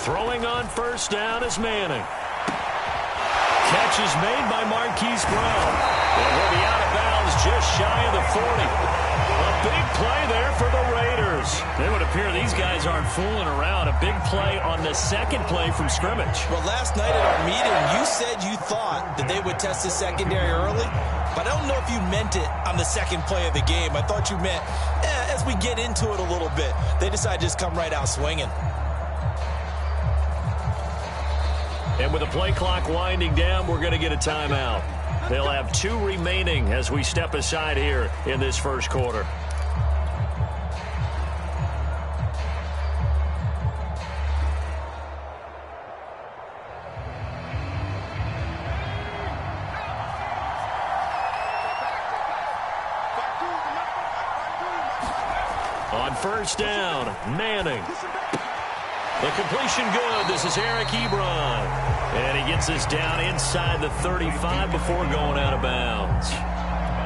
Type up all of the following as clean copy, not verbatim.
Throwing on first down is Manning. Catch is made by Marquise Brown. And he'll be out of bounds just shy of the 40. A big play there for the Raiders. It would appear these guys aren't fooling around. A big play on the second play from scrimmage. Well, last night at our meeting, you said you thought that they would test the secondary early, but I don't know if you meant it on the second play of the game. I thought you meant, as we get into it a little bit, they decided to just come right out swinging. And with the play clock winding down, we're going to get a timeout. They'll have 2 remaining as we step aside here in this first quarter. On first down, Manning. The completion good. This is Eric Ebron. And he gets this down inside the 35 before going out of bounds.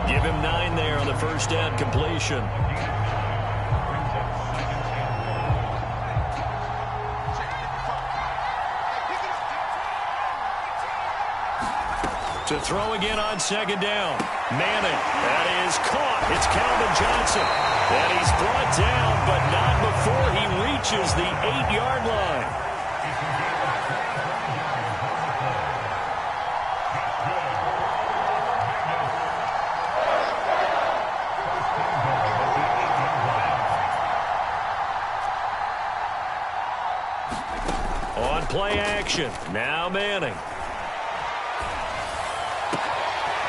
Give him 9 there on the first down completion. To throw again on second down. Manning. That is caught. It's Calvin Johnson. And he's brought down, but not before he reaches the 8-yard line. On play action. Now Manning.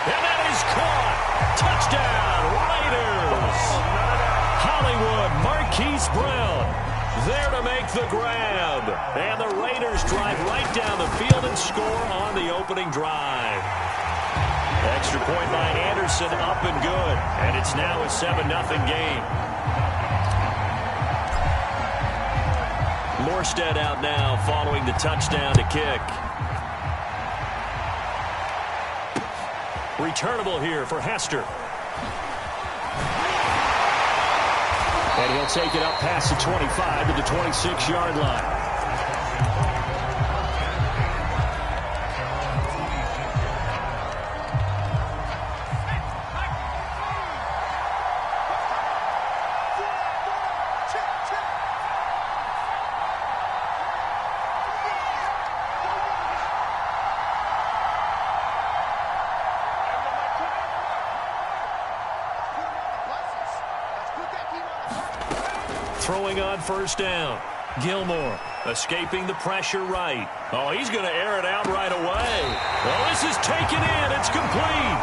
And that is caught. Touchdown, Raiders. Hollywood, Marquise Brown there to make the grab. And the Raiders drive right down the field and score on the opening drive. Extra point by Anderson up and good. And it's now a 7-0 game. Morstead out now following the touchdown to kick. Returnable here for Hester. And he'll take it up past the 25 to the 26-yard line. Throwing on first down. Gilmore escaping the pressure right. Oh, he's going to air it out right away. Well, this is taken in. It's complete.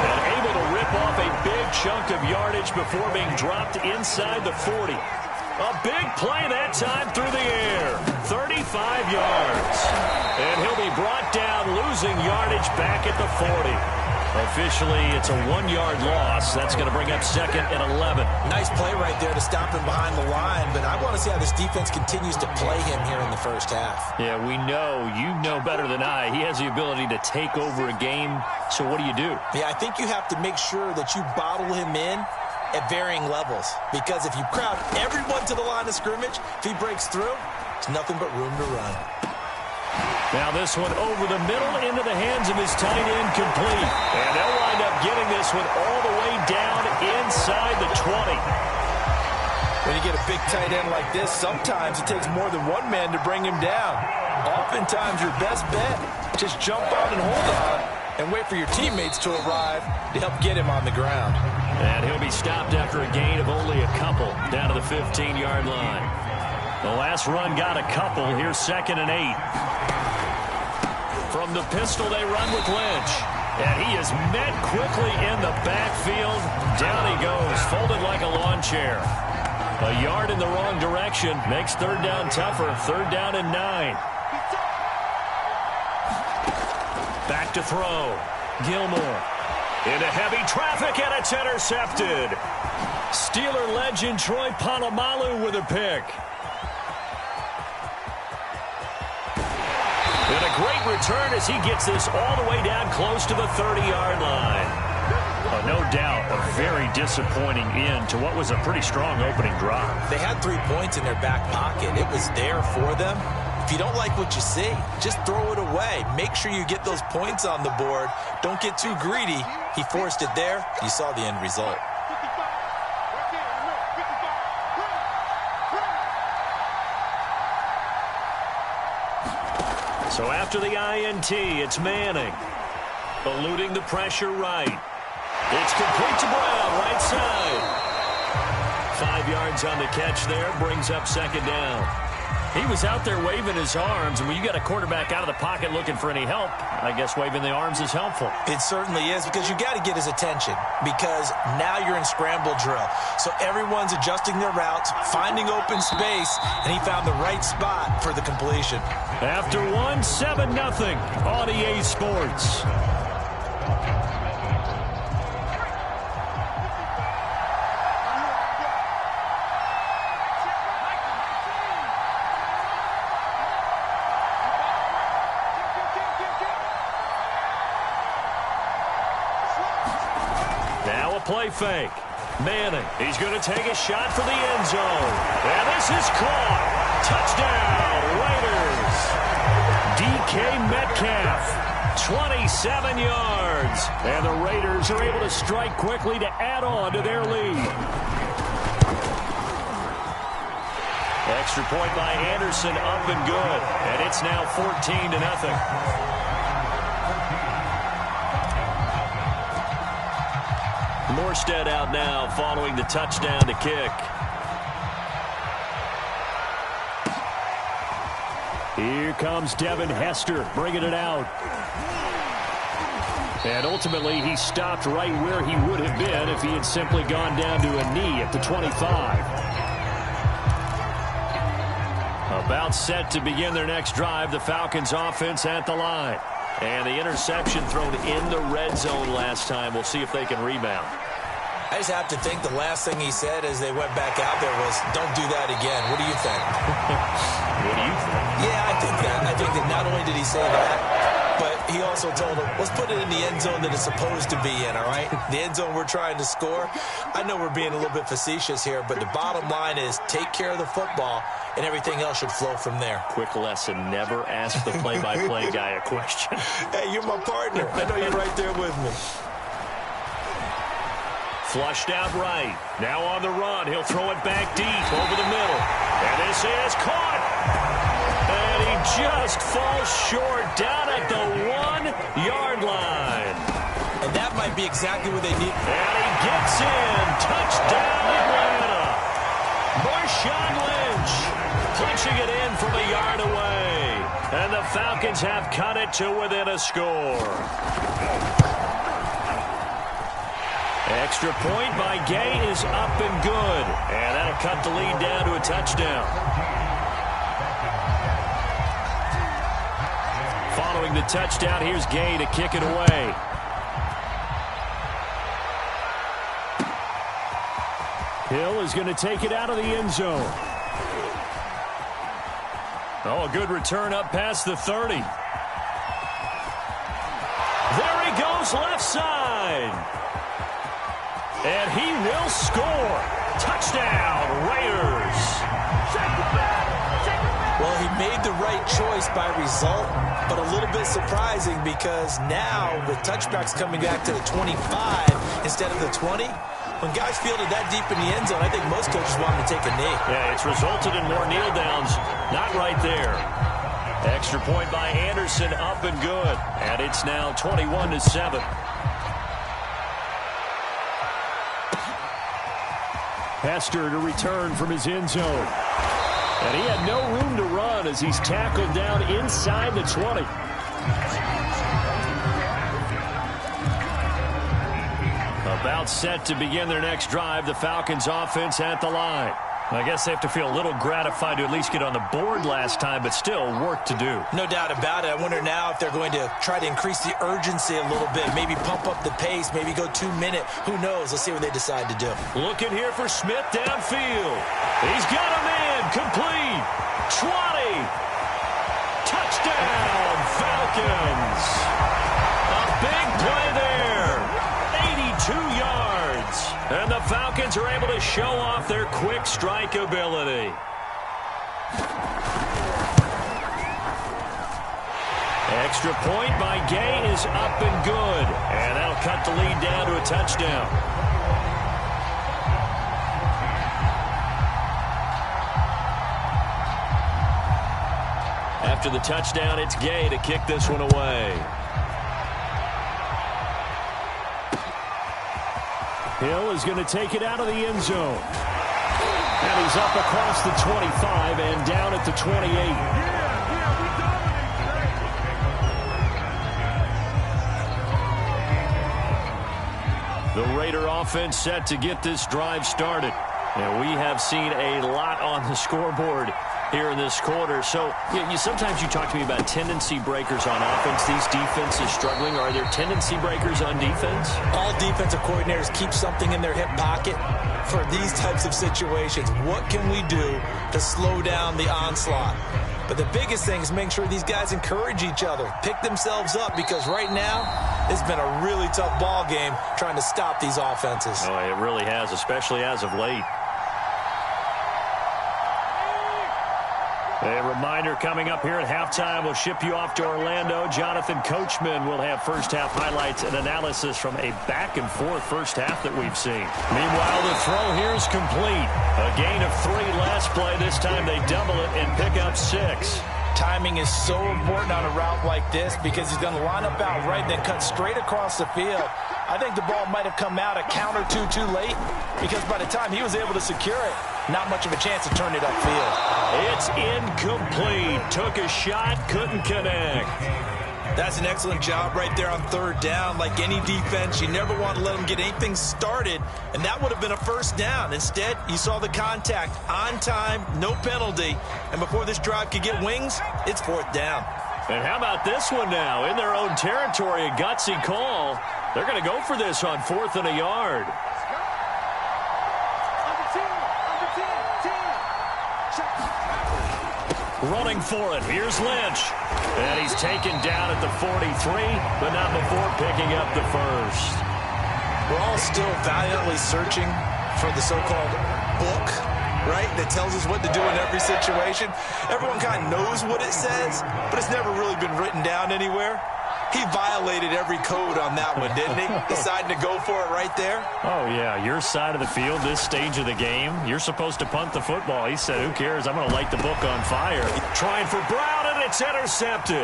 And able to rip off a big chunk of yardage before being dropped inside the 40. A big play that time through the air. 35 yards. And he'll be brought down, losing yardage back at the 40. Officially, it's a 1-yard loss. That's going to bring up second and 11. Nice play right there to stop him behind the line, but I want to see how this defense continues to play him here in the first half. Yeah, we know. You know better than I. He has the ability to take over a game, so what do you do? Yeah, I think you have to make sure that you bottle him in at varying levels, because if you crowd everyone to the line of scrimmage, if he breaks through, there's nothing but room to run. Now this one over the middle into the hands of his tight end, complete. And they'll wind up getting this one all the way down inside the 20. When you get a big tight end like this, sometimes it takes more than one man to bring him down. Oftentimes your best bet, just jump out and hold on and wait for your teammates to arrive to help get him on the ground. And he'll be stopped after a gain of only a couple down to the 15-yard line. The last run got a couple. Here's second and 8. From the pistol, they run with Lynch. And he is met quickly in the backfield. Down he goes, folded like a lawn chair. A yard in the wrong direction makes third down tougher. Third down and 9. Back to throw. Gilmore. Into heavy traffic, and it's intercepted. Steeler legend Troy Polamalu with a pick. And a great return as he gets this all the way down close to the 30-yard line. No doubt a very disappointing end to what was a pretty strong opening drive. They had 3 points in their back pocket. It was there for them. If you don't like what you see, just throw it away. Make sure you get those points on the board. Don't get too greedy. He forced it there. You saw the end result. So after the INT, it's Manning. Eluding the pressure right. It's complete to Brown, right side. 5 yards on the catch there, brings up second down. He was out there waving his arms, and when you got a quarterback out of the pocket looking for any help, I guess waving the arms is helpful. It certainly is, because you got to get his attention, because now you're in scramble drill. So everyone's adjusting their routes, finding open space, and he found the right spot for the completion. After 7-0 on EA Sports. Play fake. Manning, he's going to take a shot for the end zone. And this is caught. Touchdown, Raiders. DK Metcalf, 27 yards. And the Raiders are able to strike quickly to add on to their lead. Extra point by Anderson, up and good. And it's now 14-0. Morstead out now following the touchdown to kick. Here comes Devin Hester bringing it out. And ultimately he stopped right where he would have been if he had simply gone down to a knee at the 25. About set to begin their next drive, the Falcons offense at the line. And the interception thrown in the red zone last time. We'll see if they can rebound. I just have to think the last thing he said as they went back out there was, don't do that again. What do you think? What do you think? Yeah, I think that. I think that not only did he say that, but he also told him, let's put it in the end zone that it's supposed to be in, all right? The end zone we're trying to score. I know we're being a little bit facetious here, but the bottom line is take care of the football, and everything else should flow from there. Quick lesson, never ask the play-by-play guy a question. Hey, you're my partner. I know you're right there with me. Flushed out right. Now on the run. He'll throw it back deep over the middle. And this is caught. And he just falls short down at the 1-yard line. And that might be exactly what they need. And he gets in. Touchdown, Atlanta. Marshawn Lynch punching it in from a yard away. And the Falcons have cut it to within a score. Extra point by Gay is up and good. And that'll cut the lead down to a touchdown. Following the touchdown, here's Gay to kick it away. Hill is going to take it out of the end zone. Oh, a good return up past the 30. There he goes, left side. And he will score. Touchdown, Raiders. Well, he made the right choice by result, but a little bit surprising because now with touchbacks coming back to the 25 instead of the 20, when guys fielded that deep in the end zone, I think most coaches want him to take a knee. Yeah, it's resulted in more kneel downs. Not right there. Extra point by Anderson, up and good. And it's now 21-7. Hester to return from his end zone. And he had no room to run as he's tackled down inside the 20. About set to begin their next drive, the Falcons offense at the line. I guess they have to feel a little gratified to at least get on the board last time, but still work to do. No doubt about it. I wonder now if they're going to try to increase the urgency a little bit, maybe pump up the pace, maybe go 2-minute. Who knows? Let's see what they decide to do. Looking here for Smith downfield. He's got him in. Complete. 20. Touchdown, Falcons. A big play there. 82 yards. And the Falcons are able to show off their quick strike ability. Extra point by Gay is up and good. And that'll cut the lead down to a touchdown. After the touchdown, it's Gay to kick this one away. Hill is going to take it out of the end zone. And he's up across the 25 and down at the 28. The Raider offense set to get this drive started. And we have seen a lot on the scoreboard here in this quarter. So sometimes you talk to me about tendency breakers on offense. These defenses struggling. Are there tendency breakers on defense? All defensive coordinators keep something in their hip pocket for these types of situations. What can we do to slow down the onslaught? But the biggest thing is make sure these guys encourage each other, pick themselves up, because right now it's been a really tough ball game trying to stop these offenses. Oh, it really has, especially as of late. A reminder coming up here at halftime. We'll ship you off to Orlando. Jonathan Coachman will have first-half highlights and analysis from a back-and-forth first half that we've seen. Meanwhile, the throw here is complete. A gain of 3 last play. This time they double it and pick up 6. Timing is so important on a route like this because he's going to line up out right, then cut straight across the field. I think the ball might have come out a count or two too late because by the time he was able to secure it, not much of a chance to turn it upfield. It's incomplete. Took a shot, couldn't connect. That's an excellent job right there on third down. Like any defense, you never want to let them get anything started, and that would have been a first down. Instead, you saw the contact on time, no penalty, and before this drive could get wings, it's fourth down. And how about this one now? In their own territory, a gutsy call. They're going to go for this on 4th and a yard. Running for it. Here's Lynch. And he's taken down at the 43, but not before picking up the first. We're all still valiantly searching for the so-called book, right, that tells us what to do in every situation. Everyone kind of knows what it says, but it's never really been written down anywhere. He violated every code on that one, didn't he? Deciding to go for it right there. Oh, yeah. Your side of the field, this stage of the game, you're supposed to punt the football. He said, who cares? I'm going to light the book on fire. Trying for Brown, and it's intercepted.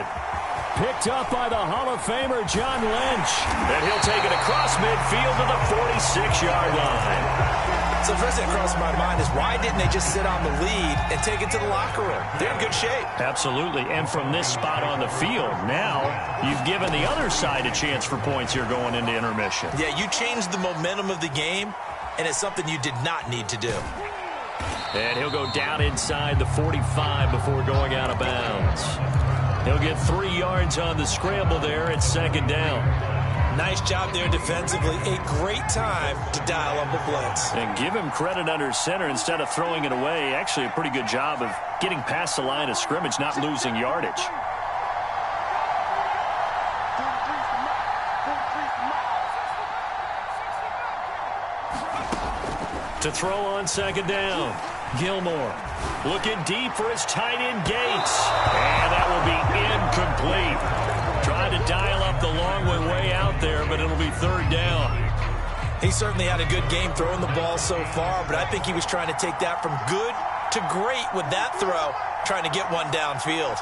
Picked up by the Hall of Famer, John Lynch. And he'll take it across midfield to the 46-yard line. So the first thing that crossed my mind is why didn't they just sit on the lead and take it to the locker room? They're in good shape. Absolutely. And from this spot on the field, now you've given the other side a chance for points here going into intermission. Yeah, you changed the momentum of the game, and it's something you did not need to do. And he'll go down inside the 45 before going out of bounds. He'll get 3 yards on the scramble there. It's 2nd down. Nice job there defensively. A great time to dial up a blitz. And give him credit under center instead of throwing it away. Actually a pretty good job of getting past the line of scrimmage, not losing yardage. To throw on 2nd down. Gilmore looking deep for his tight end Gates. And that will be incomplete. Trying to dial up the long one way out there, but it'll be 3rd down. He certainly had a good game throwing the ball so far, but I think he was trying to take that from good to great with that throw, trying to get one downfield.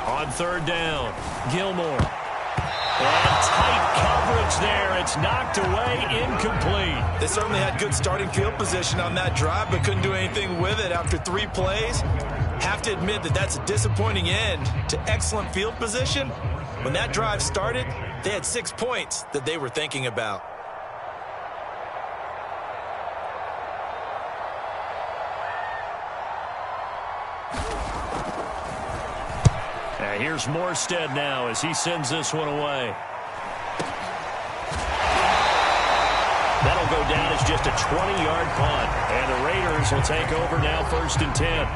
On 3rd down, Gilmore. And tight coverage there. It's knocked away, incomplete. They certainly had good starting field position on that drive, but couldn't do anything with it after 3 plays. Have to admit that that's a disappointing end to excellent field position. When that drive started, they had 6 points that they were thinking about. Here's Morstead now as he sends this one away. That'll go down as just a 20-yard punt. And the Raiders will take over now 1st and 10.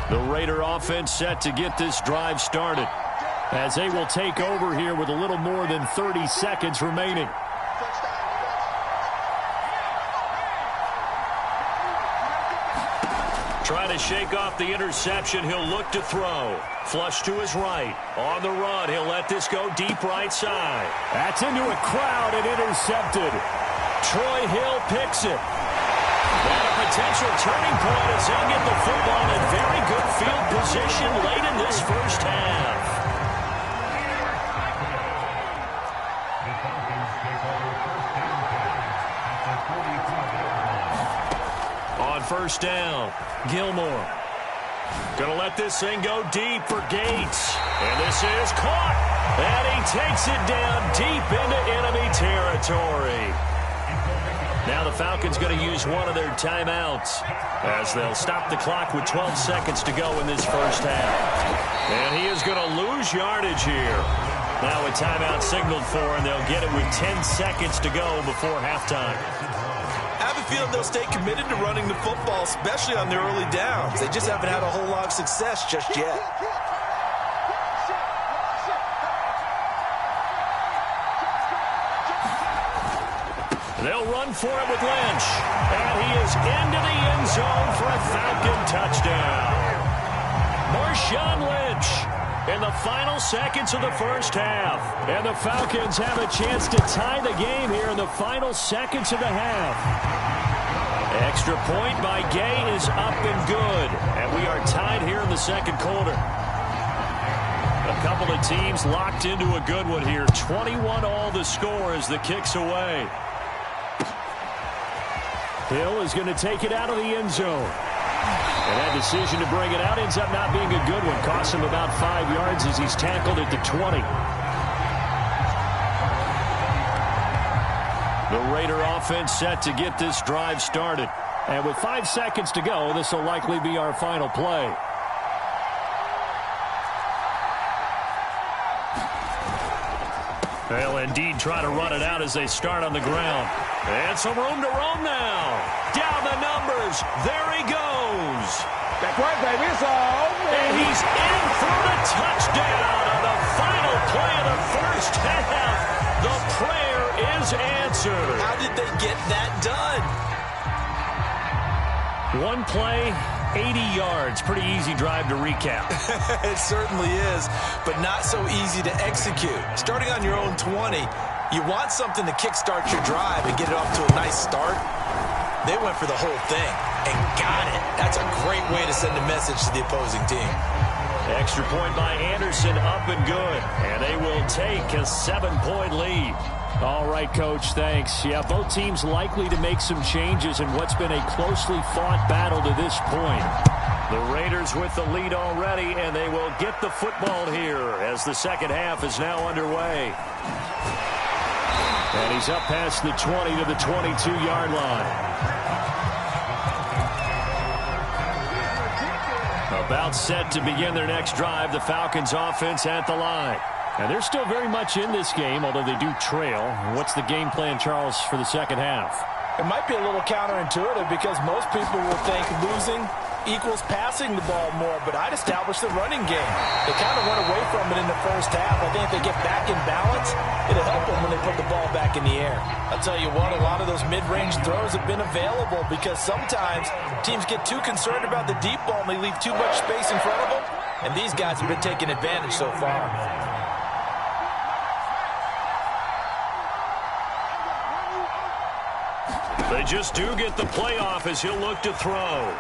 The Raider offense set to get this drive started, as they will take over here with a little more than 30 seconds remaining. Trying to shake off the interception. He'll look to throw. Flush to his right. On the run. He'll let this go deep right side. That's into a crowd and intercepted. Troy Hill picks it. And a potential turning point as he'll get the football in very good field position late in this first half. On first down, Gilmore. Gonna let this thing go deep for Gates. And this is caught. And he takes it down deep into enemy territory. Now the Falcons going to use one of their timeouts as they'll stop the clock with 12 seconds to go in this first half. And he is going to lose yardage here. Now a timeout signaled for, and they'll get it with 10 seconds to go before halftime. I have a feeling they'll stay committed to running the football, especially on their early downs. They just haven't had a whole lot of success just yet. They'll run for it with Lynch. And he is into the end zone for a Falcon touchdown. Marshawn Lynch in the final seconds of the first half. And the Falcons have a chance to tie the game here in the final seconds of the half. Extra point by Gay is up and good. And we are tied here in the second quarter. A couple of teams locked into a good one here. 21-all the score as the kick's away. Hill is going to take it out of the end zone. And that decision to bring it out ends up not being a good one. Costs him about 5 yards as he's tackled at the 20. The Raider offense set to get this drive started. And with 5 seconds to go, this will likely be our final play. They'll indeed try to run it out as they start on the ground. And some room to roam now. Down the numbers. There he goes. That's right, baby. It's all over. And he's in for the touchdown on the final play of the first half. The prayer is answered. How did they get that done? One play, 80 yards. Pretty easy drive to recap. It certainly is, but not so easy to execute. Starting on your own 20, you want something to kickstart your drive and get it off to a nice start. They went for the whole thing and got it. That's a great way to send a message to the opposing team. Extra point by Anderson, up and good. And they will take a 7-point lead. All right, Coach, thanks. Yeah, both teams likely to make some changes in what's been a closely fought battle to this point. The Raiders with the lead already, and they will get the football here as the second half is now underway. And he's up past the 20 to the 22-yard line. About set to begin their next drive, the Falcons offense at the line. And they're still very much in this game, although they do trail. What's the game plan, Charles, for the second half? It might be a little counterintuitive because most people will think losing equals passing the ball more, but I'd establish the running game. They kind of went away from it in the first half. I think if they get back in balance, it'll help them when they put the ball back in the air. I'll tell you what, a lot of those mid-range throws have been available because sometimes teams get too concerned about the deep ball and they leave too much space in front of them, and these guys have been taking advantage so far. They just do get the playoff as he'll look to throw.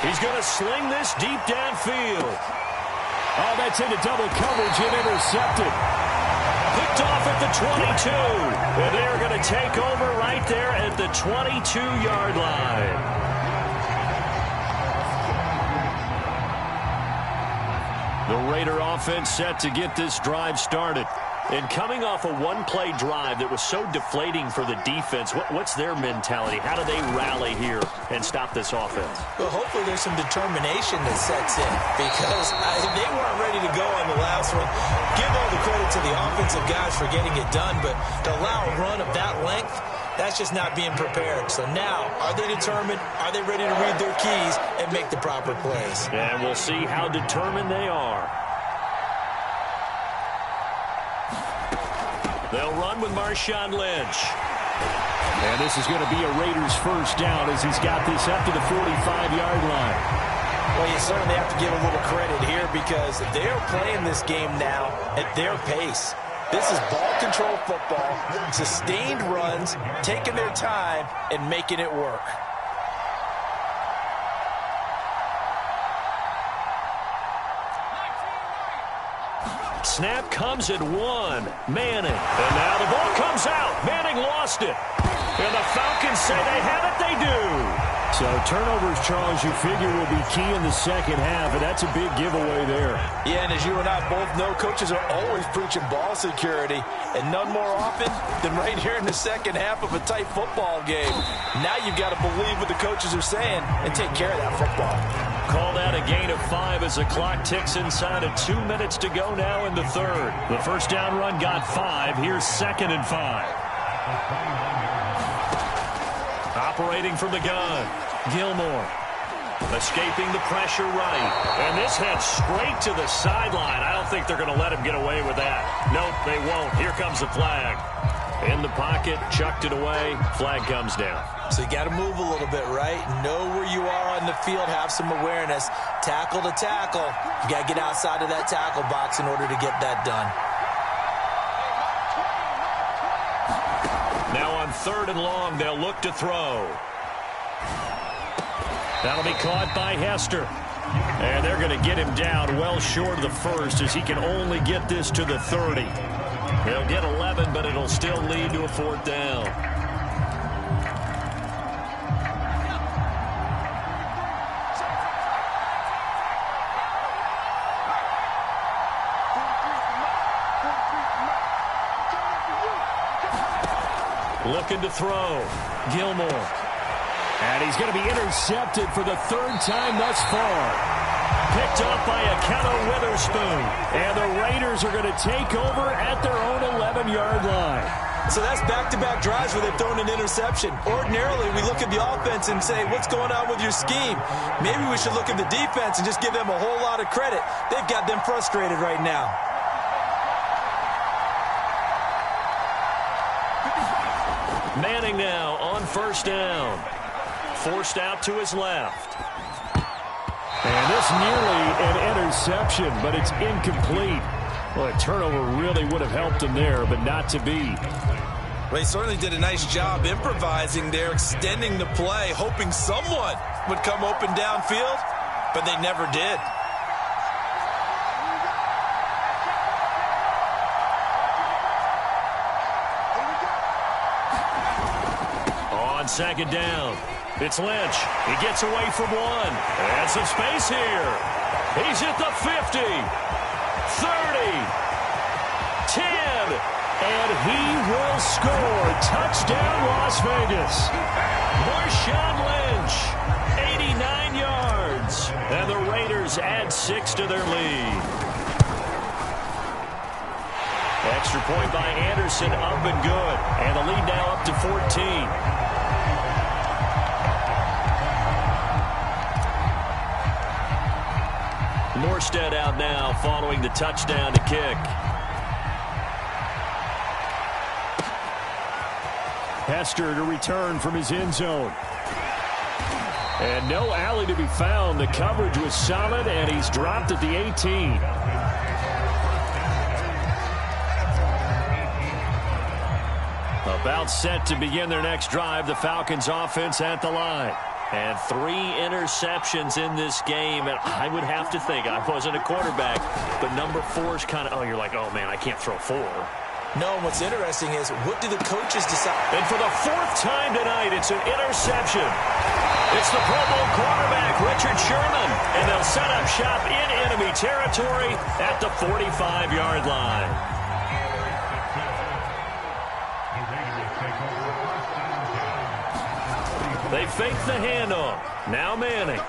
He's going to sling this deep downfield. Oh, that's into double coverage and intercepted. Picked off at the 22. And they're going to take over right there at the 22-yard line. The Raider offense set to get this drive started. And coming off a one-play drive that was so deflating for the defense, what's their mentality? How do they rally here and stop this offense? Well, hopefully there's some determination that sets in because they weren't ready to go on the last one. Give all the credit to the offensive guys for getting it done, but to allow a run of that length, That's just not being prepared. So now, are they determined? Are they ready to read their keys and make the proper plays? And we'll see how determined they are. They'll run with Marshawn Lynch. And this is going to be a Raiders first down as he's got this up to the 45-yard line. Well, you certainly have to give a little credit here because they are playing this game now at their pace. This is ball control football, sustained runs, taking their time and making it work. Snap comes at 1. Manning. And now the ball comes out. Manning lost it. And the Falcons say they have it. They do. So turnovers, Charles, you figure will be key in the second half, and that's a big giveaway there. Yeah, and as you and I both know, coaches are always preaching ball security, and none more often than right here in the second half of a tight football game. Now you've got to believe what the coaches are saying and take care of that football. Called out a gain of 5 as the clock ticks inside of 2 minutes to go now in the third. The first down run got 5. Here's 2nd and 5. Operating from the gun, Gilmore. Escaping the pressure right. And this heads straight to the sideline. I don't think they're going to let him get away with that. Nope, they won't. Here comes the flag. In the pocket, chucked it away. Flag comes down. So you got to move a little bit, right? Know where you are on the field. Have some awareness. Tackle to tackle. You got to get outside of that tackle box in order to get that done. Now on 3rd and long, they'll look to throw. That'll be caught by Hester. And they're going to get him down well short of the first as he can only get this to the 30. They'll get 11, but it'll still lead to a 4th down. Looking to throw. Gilmore. And he's going to be intercepted for the 3rd time thus far. Picked up by Akenna Witherspoon. And the Raiders are going to take over at their own 11-yard line. So that's back-to-back drives where they've thrown an interception. Ordinarily, we look at the offense and say, what's going on with your scheme? Maybe we should look at the defense and just give them a whole lot of credit. They've got them frustrated right now. Manning now on 1st down. Forced out to his left. And this nearly an interception, but it's incomplete. Well, a turnover really would have helped him there, but not to be. Well, he certainly did a nice job improvising there, extending the play, hoping someone would come open downfield, but they never did. On 2nd down, it's Lynch. He gets away from 1. And some space here. He's at the 50, 30, 10, and he will score. Touchdown, Las Vegas. Marshawn Lynch, 89 yards. And the Raiders add 6 to their lead. Extra point by Anderson, up and good. And the lead now up to 14. Morstead out now following the touchdown to kick. Hester to return from his end zone. And no alley to be found. The coverage was solid, and he's dropped at the 18. About set to begin their next drive, the Falcons offense at the line. And 3 interceptions in this game, and I would have to think, I wasn't a quarterback, but number 4 is kind of, you're like, oh, man, I can't throw 4. No, and what's interesting is, what do the coaches decide? And for the 4th time tonight, it's an interception. It's the Pro Bowl quarterback, Richard Sherman, and they'll set up shop in enemy territory at the 45-yard line. They fake the handoff. Now Manning.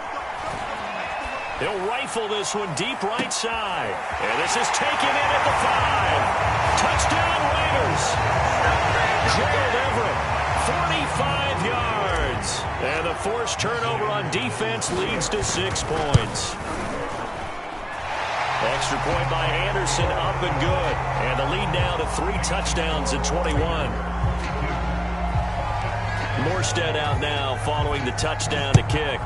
He'll rifle this one deep right side. And this is taken in at the 5. Touchdown Raiders. Gerald Everett, forced turnover on defense leads to 6 points. Extra point by Anderson, up and good. And the lead now to 3 touchdowns at 21. Morstead out now following the touchdown to kick.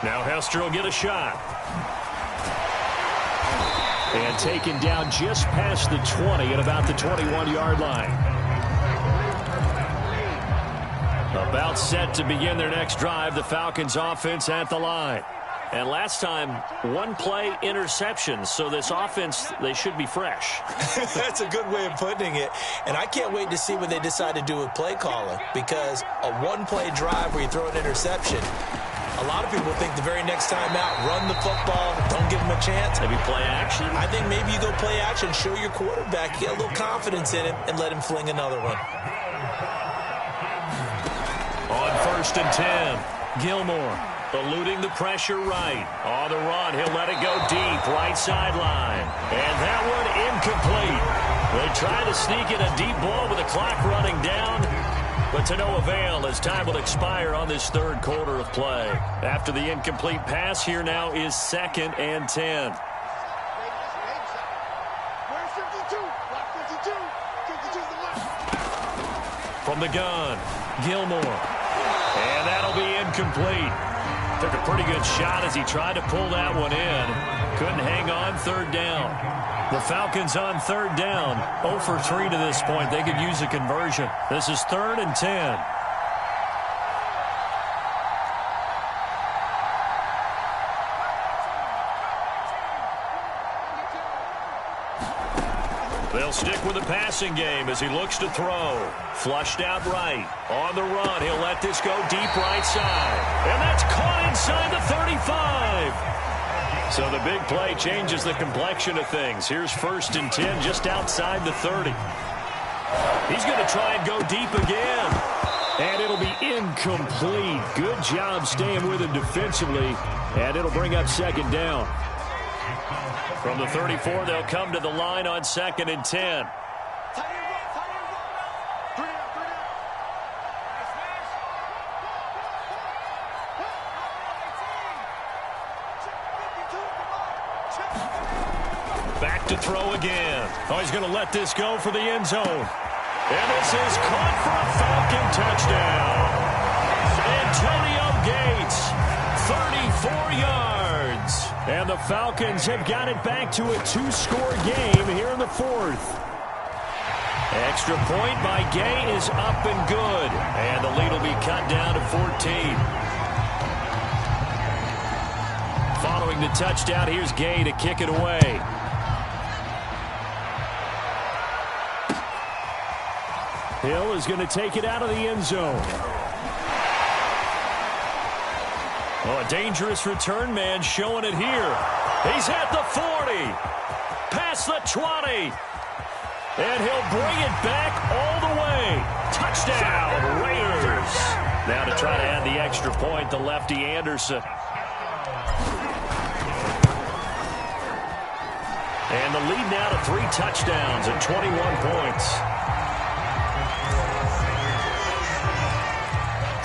Now Hester will get a shot. And taken down just past the 20 at about the 21-yard line. About set to begin their next drive. The Falcons offense at the line. And last time, 1-play interception. So this offense, they should be fresh. That's a good way of putting it. And I can't wait to see what they decide to do with play calling. Because a 1-play drive where you throw an interception, a lot of people think the very next time out, run the football, don't give them a chance. Maybe play action? I think maybe you go play action, show your quarterback, get a little confidence in him, and let him fling another one. On 1st and 10, Gilmore eluding the pressure right. On the run, he'll let it go deep, right sideline. And that one incomplete. They try to sneak in a deep ball with the clock running down, but to no avail as time will expire on this 3rd quarter of play. After the incomplete pass, here now is 2nd and 10. From the gun, Gilmore. And that'll be incomplete. Took a pretty good shot as he tried to pull that one in. Couldn't hang on 3rd down. The Falcons on 3rd down. 0 for 3 to this point. They could use a conversion. This is 3rd and 10. They'll stick with the passing game as he looks to throw. Flushed out right. On the run, he'll let this go deep right side. And that's caught inside the 35. So the big play changes the complexion of things. Here's 1st and 10 just outside the 30. He's going to try and go deep again. And it'll be incomplete. Good job staying with him defensively. And it'll bring up 2nd down. From the 34, they'll come to the line on 2nd and 10. Back to throw again. Oh, he's going to let this go for the end zone. And this is caught for a Falcon touchdown. Antonio Gates, 34 yards. And the Falcons have got it back to a 2-score game here in the 4th. Extra point by Gay is up and good. And the lead will be cut down to 14. Following the touchdown, here's Gay to kick it away. Hill is going to take it out of the end zone. Oh, a dangerous return man showing it here. He's at the 40. Past the 20. And he'll bring it back all the way. Touchdown, Raiders. Now to try to add the extra point, the lefty Anderson. And the lead now to 3 touchdowns and 21 points.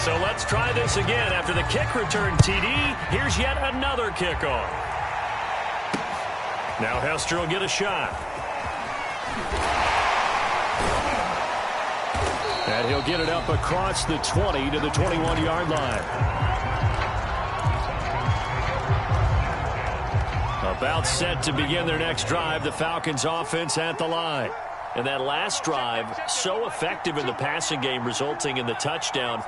So let's try this again. After the kick return TD, here's yet another kickoff. Now Hester will get a shot. And he'll get it up across the 20 to the 21-yard line. About set to begin their next drive. The Falcons offense at the line. And that last drive, so effective in the passing game, resulting in the touchdown.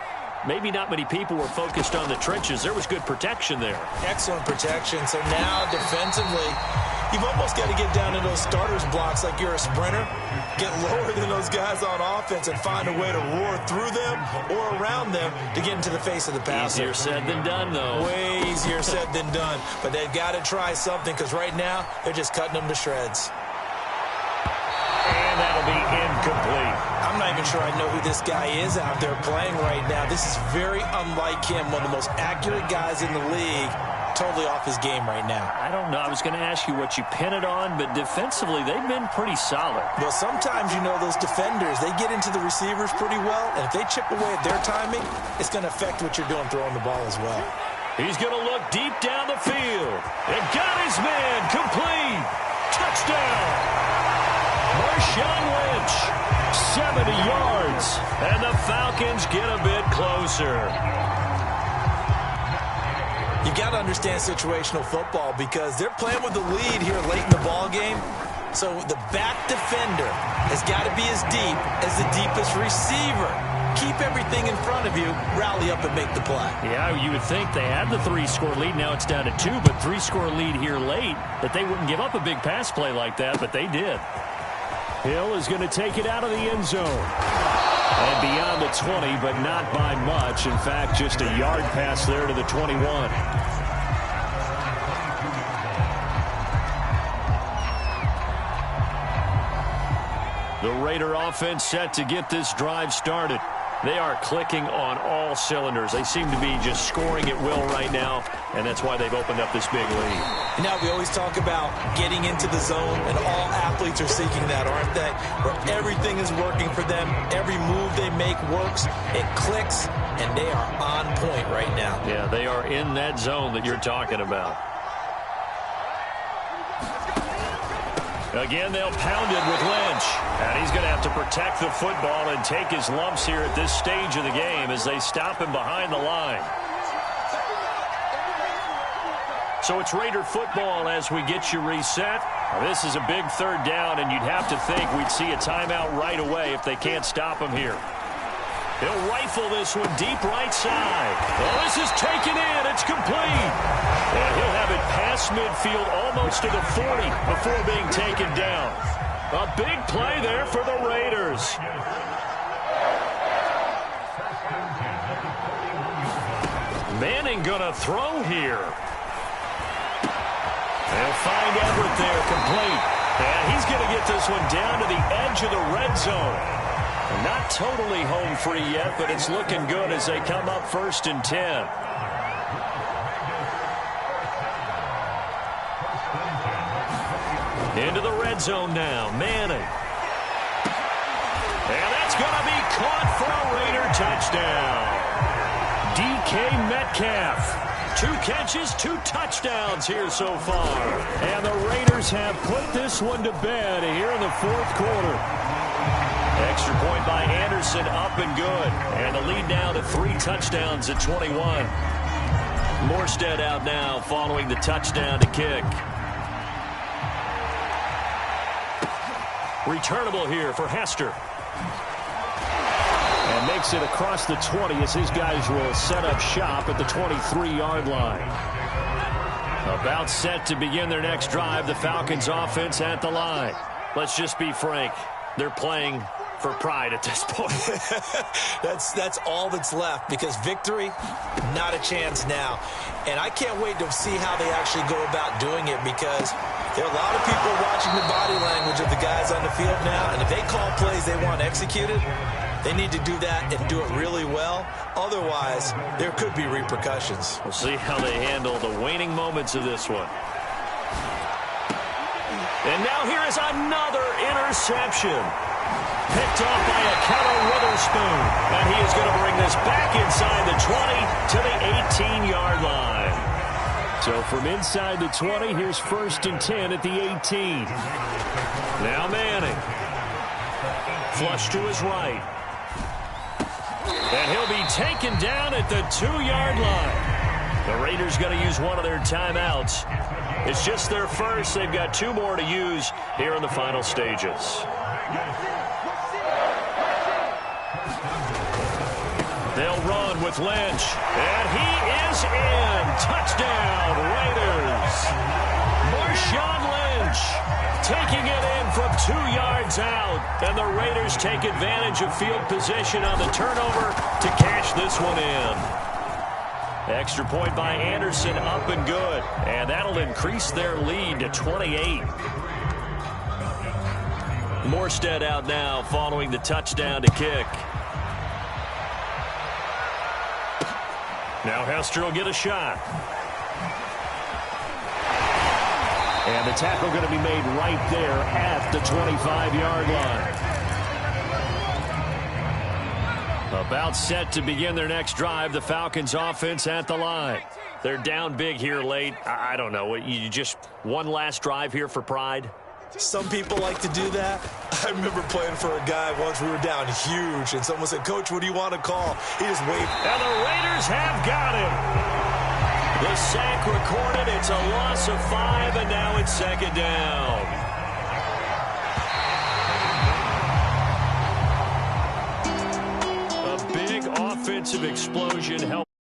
Maybe not many people were focused on the trenches. There was good protection there. Excellent protection. So now defensively, you've almost got to get down to those starters blocks like you're a sprinter. Get lower than those guys on offense and find a way to roar through them or around them to get into the face of the passer. Easier said than done, though. Way easier said than done. But they've got to try something because right now they're just cutting them to shreds. And that'll be incomplete. I'm not even sure I know who this guy is out there playing right now. This is very unlike him, one of the most accurate guys in the league. totally off his game right now. I don't know. I was going to ask you what you pin it on, but defensively, they've been pretty solid. Well, sometimes, you know, those defenders, they get into the receivers pretty well, and if they chip away at their timing, it's going to affect what you're doing throwing the ball as well. He's going to look deep down the field. And got his man. Complete. Touchdown. Marshawn Lynch, 70 yards. And the Falcons get a bit closer. You got to understand situational football because they're playing with the lead here late in the ball game. So the back defender has got to be as deep as the deepest receiver. Keep everything in front of you, rally up and make the play. Yeah, you would think they had the 3-score lead. Now it's down to 2, but 3-score lead here late, that they wouldn't give up a big pass play like that, but they did. Hill is going to take it out of the end zone. And beyond the 20, but not by much. In fact, just a yard pass there to the 21. The Raider offense set to get this drive started. They are clicking on all cylinders. They seem to be just scoring at will right now, and that's why they've opened up this big lead. Now, we always talk about getting into the zone, and all athletes are seeking that, aren't they? Where everything is working for them. Every move they make works. It clicks, and they are on point right now. Yeah, they are in that zone that you're talking about. Again, they'll pound it with Lynch. And he's going to have to protect the football and take his lumps here at this stage of the game as they stop him behind the line. So it's Raider football as we get you reset. Now, this is a big third down, and you'd have to think we'd see a timeout right away if they can't stop him here. He'll rifle this one deep right side. Well, this is taken in. It's complete. And he'll have it past midfield almost to the 40 before being taken down. A big play there for the Raiders. Manning gonna throw here. They'll find Everett there, complete. And he's gonna get this one down to the edge of the red zone. Not totally home free yet, but it's looking good as they come up 1st and 10. Into the red zone now, Manning. And that's going to be caught for a Raider touchdown. DK Metcalf. 2 catches, 2 touchdowns here so far. And the Raiders have put this one to bed here in the 4th quarter. Extra point by Anderson, up and good. And the lead now to 3 touchdowns at 21. Morstead out now following the touchdown to kick. Returnable here for Hester. And makes it across the 20 as his guys will set up shop at the 23-yard line. About set to begin their next drive, the Falcons offense at the line. Let's just be frank. They're playing for pride at this point. That's all that's left because victory, not a chance now. And I can't wait to see how they actually go about doing it because there are a lot of people watching the body language of the guys on the field now, and if they call plays they want executed, they need to do that and do it really well. Otherwise, there could be repercussions. We'll see how they handle the waning moments of this one. And now here is another interception. Picked off by a Keller Witherspoon. And he is going to bring this back inside the 20 to the 18-yard line. So from inside the 20, here's 1st and 10 at the 18. Now Manning. Flush to his right. And he'll be taken down at the 2-yard line. The Raiders going to use one of their timeouts. It's just their first. They've got 2 more to use here in the final stages. They'll run with Lynch. And he is in. Touchdown, Raiders. Marshawn Lynch taking it in from 2 yards out. And the Raiders take advantage of field position on the turnover to cash this one in. Extra point by Anderson, up and good. And that'll increase their lead to 28. Morstead out now following the touchdown to kick. Now Hester will get a shot. And the tackle going to be made right there at the 25-yard line. About set to begin their next drive. The Falcons offense at the line. They're down big here late. I don't know. You just one last drive here for pride? Some people like to do that. I remember playing for a guy once. We were down huge, and someone said, "Coach, what do you want to call?" He just waved. And the Raiders have got him. The sack recorded. It's a loss of 5, and now it's second down. A big offensive explosion helped.